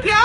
کیا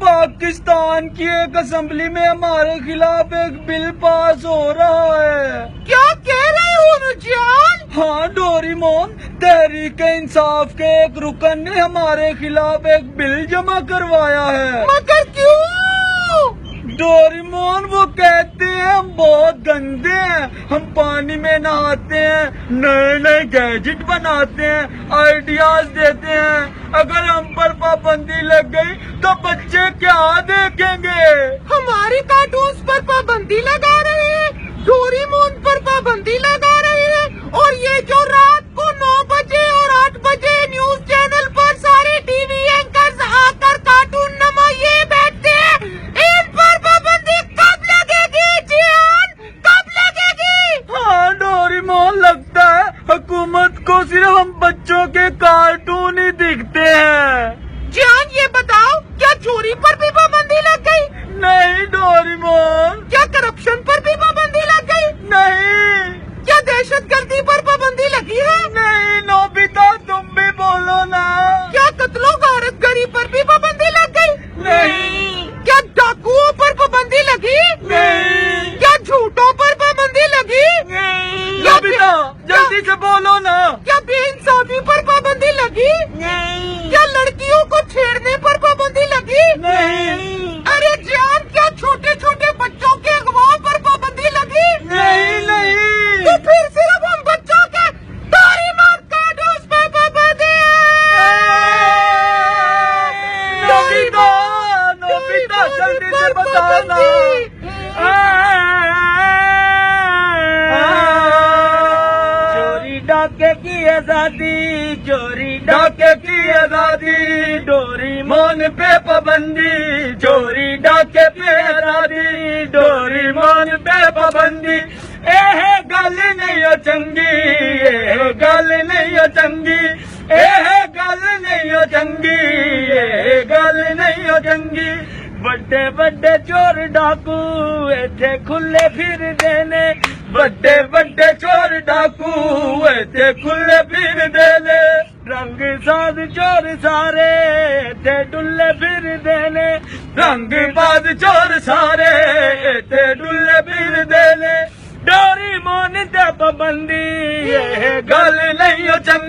پاکستان کی ایک اسمبلی میں ہمارے خلاف ایک بل پاس ہو رہا ہے. کیا کہہ رہی ہو جیان؟ ہاں ڈوریمون، تحریک انصاف کے ایک رکن نے ہمارے خلاف ایک بل جمع کروایا ہے. مگر کیوں؟ ڈوریمون وہ کہتے ہیں ہم بہت گندے ہیں، ہم پانی میں نہاتے ہیں، نئے نئے گیجٹ بناتے ہیں، آئیڈیاز دیتے ہیں. اگر ہم پر پابندی لگ گئی تو بچے کیا دیکھیں گے؟ ہماری کارٹونز پر پابندی لگا رہے ہیں، ڈوریمون پر پابندی لگا رہے ہیں، اور یہ جو رات کو 9 بجے اور 8 بجے نیوز چینل پر سارے ٹی وی اینکرز آ کر کارٹون نمائیے بیٹھتے ہیں، ان پر پابندی کب لگے گی جیان؟ کب لگے گی؟ ہاں ڈوریمون، لگتا ہے حکومت کو صرف ہم بچوں کے کارٹون ہی دکھتے ہیں. جیان یہ بتاؤ، کیا چوری پر بھی پابندی لگ گئی؟ نہیں ڈوریمون، کیا کرپشن پر بھی پابندی لگ گئی؟ نہیں کیا دہشت گردی پر پابندی لگی ہے؟ نہیں. نوبیتا تم بھی بولو نا. کیا قتل و غارت گری پر بھی پابندی لگ گئی؟ نہیں کیا ڈاکوؤں پر پابندی لگی؟ نہیں کیا جھوٹوں پر پابندی لگی؟ نہیں. نوبیتا جلدی سے بولو نا. کیا بے انصافی پر پابندی لگی؟ نہیں کیا لڑکیوں کو چھیڑنے پر پابندی لگی؟ نہیں ارے جان، کیا چھوٹے چھوٹے بچوں کے اغوا پر پابندی لگی؟ نہیں نہیں. تو پھر صرف ہم بچوں کے ڈوریمون کارٹونز پر پابندی ہے. نوبیتا نوبیتا جلدی سے بتاؤ نا. چوری ڈاکے کی آزادی، چوری ڈاکے کی آزادی، ڈوریمون پہ پابندی، چوری ڈاکے پہ آزادی، ڈوریمون پہ پابندی. اے گل نہیں ہو چنگی، اے گل نہیں ہو چنگی، اے گل نہیں ہو چنگی، اے گل نہیں ہو چنگی. بڑے بڑے چور ڈاکو ایتھے کھلے پھر دینے، بڑے بڑے چور ڈاکو ایتھے کھلے پھر دینے. رنگ ساز چور سارے ایتھے ڈلے پھر دینے، رنگ باز چور سارے ایتھے ڈلے پھر دینے. ڈوریمون تے پابندی، یہ گل نہیں ہو چنگی.